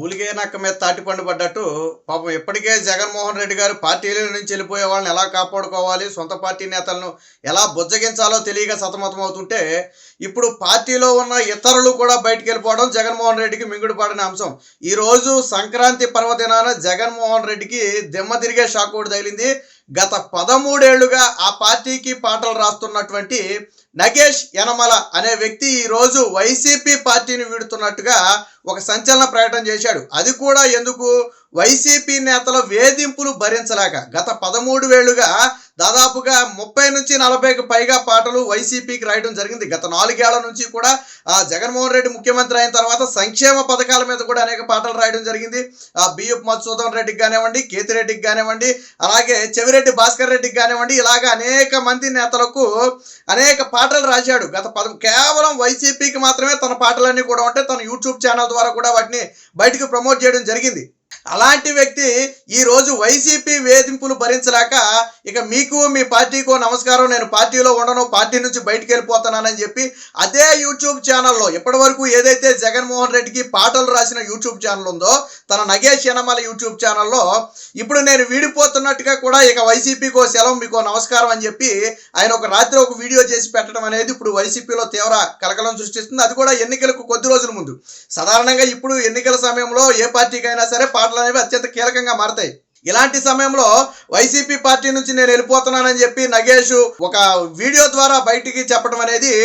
ఊలిగే నక్క మీద తాటిపండు పడ్డట్టు పాపం ఇప్పటికే జగన్మోహన్ రెడ్డి గారు పార్టీల నుంచి వెళ్ళిపోయే వాళ్ళని ఎలా కాపాడుకోవాలి, సొంత పార్టీ నేతలను ఎలా బుజ్జగించాలో తెలియక సతమతం అవుతుంటే ఇప్పుడు పార్టీలో ఉన్న ఇతరులు కూడా బయటికి వెళ్ళిపోవడం జగన్మోహన్ రెడ్డికి మింగుడు పడిన అంశం. ఈరోజు సంక్రాంతి పర్వదినాన జగన్మోహన్ రెడ్డికి దిమ్మ తిరిగే షాక్ ఒకటి తగిలింది. గత 13 ఏళ్లుగా ఆ పార్టీకి పాటలు రాస్తున్నటువంటి నగేష్ యనమల అనే వ్యక్తి ఈరోజు వైసీపీ పార్టీని వీడుతున్నట్టుగా ఒక సంచలన ప్రకటన చేశాడు. అది కూడా ఎందుకు? వైసీపీ నేతల వేధింపులు భరించలేక గత 13 ఏళ్లుగా దాదాపుగా 30 నుంచి 40కి పైగా పాటలు వైసీపీకి రాయడం జరిగింది. గత 4 ఏళ్ల నుంచి కూడా జగన్మోహన్ రెడ్డి ముఖ్యమంత్రి అయిన తర్వాత సంక్షేమ పథకాల మీద కూడా అనేక పాటలు రాయడం జరిగింది. బియ్యపు మధుసూదన్ రెడ్డికి కానివ్వండి, కేతిరెడ్డికి కానివ్వండి, అలాగే చెవిరెడ్డి భాస్కర్ రెడ్డికి కానివ్వండి, ఇలాగ అనేక మంది నేతలకు అనేక పాటలు రాశాడు. కేవలం వైసీపీకి మాత్రమే తన పాటలన్నీ కూడా ఉంటే తన యూట్యూబ్ ఛానల్ ద్వారా కూడా వాటిని బయటకు ప్రమోట్ చేయడం జరిగింది. అలాంటి వ్యక్తి ఈరోజు వైసీపీ వేధింపులు భరించలేక ఇక మీకు మీ పార్టీకో నమస్కారం, నేను పార్టీలో ఉండను, పార్టీ నుంచి బయటికి వెళ్ళిపోతున్నానని చెప్పి అదే యూట్యూబ్ ఛానల్లో ఇప్పటి వరకు ఏదైతే జగన్మోహన్ రెడ్డికి పాటలు రాసిన యూట్యూబ్ ఛానల్ ఉందో తన నగేష్ యనమల యూట్యూబ్ ఛానల్లో ఇప్పుడు నేను వీడిపోతున్నట్టుగా కూడా ఇక వైసీపీకో సెలవు, మీకో నమస్కారం అని చెప్పి ఆయన ఒక రాత్రి ఒక వీడియో చేసి పెట్టడం అనేది ఇప్పుడు వైసీపీలో తీవ్ర కలకలం సృష్టిస్తుంది. అది కూడా ఎన్నికలకు కొద్ది రోజుల ముందు. సాధారణంగా ఇప్పుడు ఎన్నికల సమయంలో ఏ పార్టీకైనా సరే పాటలు అనేవి అత్యంత కీలకంగా మారతాయి. ఇలాంటి సమయంలో వైసీపీ పార్టీ నుంచి నేను వెళ్ళిపోతున్నానని చెప్పి నగేష్ ఒక వీడియో ద్వారా బయటికి చెప్పడం అనేది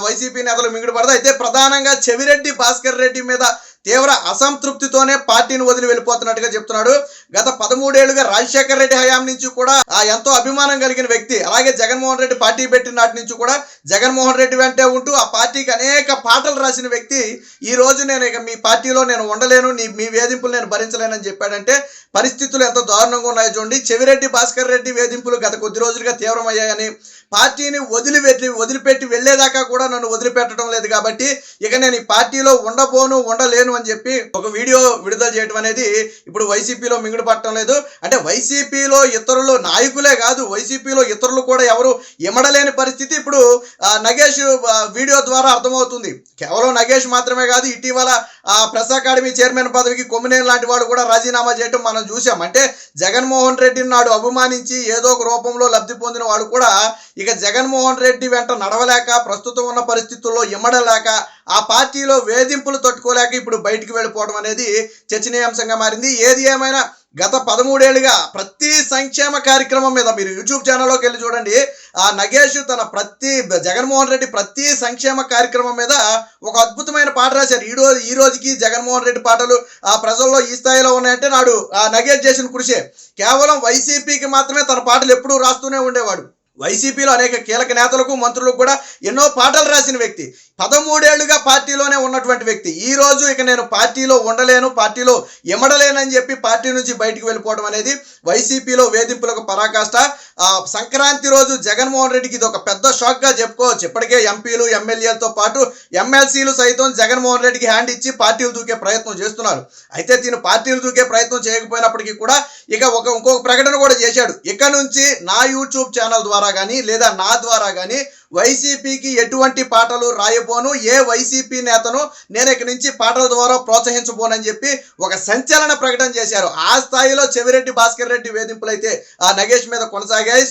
వైసీపీ నేతలు మింగుడు పడదు. అయితే ప్రధానంగా చెవిరెడ్డి భాస్కర్ రెడ్డి మీద తీవ్ర అసంతృప్తితోనే పార్టీని వదిలి వెళ్ళిపోతున్నట్టుగా చెప్తున్నాడు. గత 13 ఏళ్లుగా రాజశేఖర రెడ్డి హయాం నుంచి కూడా ఎంతో అభిమానం కలిగిన వ్యక్తి, అలాగే జగన్మోహన్ రెడ్డి పార్టీ పెట్టిన నాటి నుంచి కూడా జగన్మోహన్ రెడ్డి వెంటే ఉంటూ ఆ పార్టీకి అనేక పాటలు రాసిన వ్యక్తి ఈ రోజు నేను ఇక మీ పార్టీలో నేను ఉండలేను, మీ వేధింపులు నేను భరించలేనని చెప్పాడంటే పరిస్థితులు ఎంత దారుణంగా ఉన్నాయో చూడండి. చెవిరెడ్డి భాస్కర్ రెడ్డి వేధింపులు గత కొద్ది రోజులుగా తీవ్రమయ్యాయని, పార్టీని వదిలిపెట్టి వెళ్లేదాకా కూడా నన్ను వదిలిపెట్టడం లేదు, కాబట్టి ఇక నేను ఈ పార్టీలో ఉండలేను అని చెప్పి ఒక వీడియో విడుదల చేయడం అనేది ఇప్పుడు వైసీపీలో మింగుడు పట్టడం లేదు. అంటే వైసీపీలో ఇతరులు నాయకులే కాదు, వైసీపీలో ఇతరులు కూడా ఎవరు ఇమడలేని పరిస్థితి ఇప్పుడు నగేష్ వీడియో ద్వారా అర్థమవుతుంది. కేవలం నగేష్ మాత్రమే కాదు, ఇటీవల ప్రెస్ అకాడమీ చైర్మన్ పదవికి కొమ్మినేని లాంటి వాడు కూడా రాజీనామా చేయడం మనం చూసాం. అంటే జగన్మోహన్ రెడ్డిని నాడు అభిమానించి ఏదో ఒక రూపంలో లబ్ధి పొందిన వాడు కూడా ఇక జగన్మోహన్ రెడ్డి వెంట నడవలేక, ప్రస్తుతం ఉన్న పరిస్థితుల్లో ఇమ్మడలేక, ఆ పార్టీలో వేధింపులు తట్టుకోలేక ఇప్పుడు బయటికి వెళ్ళిపోవడం అనేది చర్చనీయాంశంగా మారింది. ఏది ఏమైనా గత 13 ఏళ్లుగా ప్రతి సంక్షేమ కార్యక్రమం మీద మీరు యూట్యూబ్ ఛానల్లోకి వెళ్ళి చూడండి, ఆ నగేష్ తన జగన్మోహన్ రెడ్డి ప్రతి సంక్షేమ కార్యక్రమం మీద ఒక అద్భుతమైన పాట రాశారు. ఈ రోజుకి జగన్మోహన్ రెడ్డి పాటలు ఆ ప్రజల్లో ఈ స్థాయిలో ఉన్నాయంటే నాడు ఆ నగేష్ చేసిన కృషే. కేవలం వైసీపీకి మాత్రమే తన పాటలు ఎప్పుడూ రాస్తూనే ఉండేవాడు. వైసీపీలో అనేక కీలక నేతలకు, మంత్రులకు కూడా ఎన్నో పాటలు రాసిన వ్యక్తి, 13 ఏళ్లుగా పార్టీలోనే ఉన్నటువంటి వ్యక్తి ఈ రోజు ఇక నేను పార్టీలో ఉండలేను, పార్టీలో ఇమడలేనని చెప్పి పార్టీ నుంచి బయటికి వెళ్ళిపోవడం అనేది వైసీపీలో వేధింపులకు పరాకాష్ట. సంక్రాంతి రోజు జగన్మోహన్ రెడ్డికి ఇది ఒక పెద్ద షాక్ గా చెప్పుకోవచ్చు. ఇప్పటికే ఎంపీలు, ఎమ్మెల్యేలతో పాటు ఎమ్మెల్సీలు సైతం జగన్మోహన్ రెడ్డికి హ్యాండ్ ఇచ్చి పార్టీలు దూకే ప్రయత్నం చేస్తున్నారు. అయితే దీని పార్టీలు దూకే ప్రయత్నం చేయకపోయినప్పటికీ కూడా ఇక ఇంకొక ప్రకటన కూడా చేశాడు. ఇక నుంచి నా యూట్యూబ్ ఛానల్ ద్వారా కానీ లేదా నా ద్వారా కానీ వైసీపీకి ఎటువంటి పాటలు రాయబోను, ఏ వైసీపీ నేతను నేను ఇక నుంచి పాటల ద్వారా ప్రోత్సహించబోనని చెప్పి ఒక సంచలన ప్రకటన చేశారు. ఆ స్థాయిలో చెవిరెడ్డి భాస్కర్ రెడ్డి వేధింపులు అయితే ఆ నగేష్ మీద కొనసాగాయి.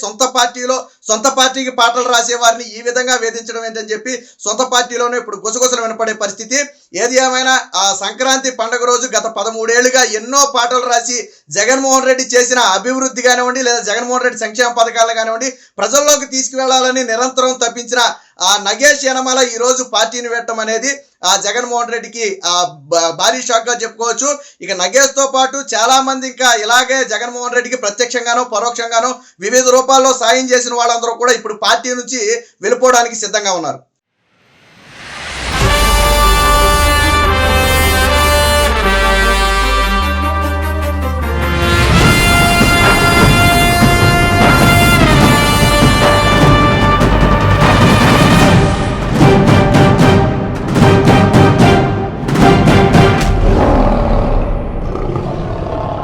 సొంత పార్టీకి పాటలు రాసే వారిని ఈ విధంగా వేధించడం ఏంటని చెప్పి సొంత పార్టీలోనే ఇప్పుడు గుసగుసలు వినపడే పరిస్థితి. ఏది ఏమైనా ఆ సంక్రాంతి పండుగ రోజు గత 13 ఏళ్లుగా ఎన్నో పాటలు రాసి జగన్మోహన్ రెడ్డి చేసిన అభివృద్ధి కానివ్వండి, లేదా జగన్మోహన్ రెడ్డి సంక్షేమ పథకాలను కానివ్వండి ప్రజల్లోకి తీసుకువెళ్లాలని నిరంతరం తప్పించిన ఆ నగేష్ యనమల ఈ రోజు పార్టీని పెట్టడం అనేది ఆ జగన్మోహన్ రెడ్డికి భారీ షాక్ గా చెప్పుకోవచ్చు. ఇక నగేష్ తో పాటు చాలా మంది ఇంకా ఇలాగే జగన్మోహన్ రెడ్డికి ప్రత్యక్షంగానో పరోక్షంగానో వివిధ రూపాల్లో సాయం చేసిన వాళ్ళందరూ కూడా ఇప్పుడు పార్టీ నుంచి వెళ్ళిపోవడానికి సిద్ధంగా ఉన్నారు.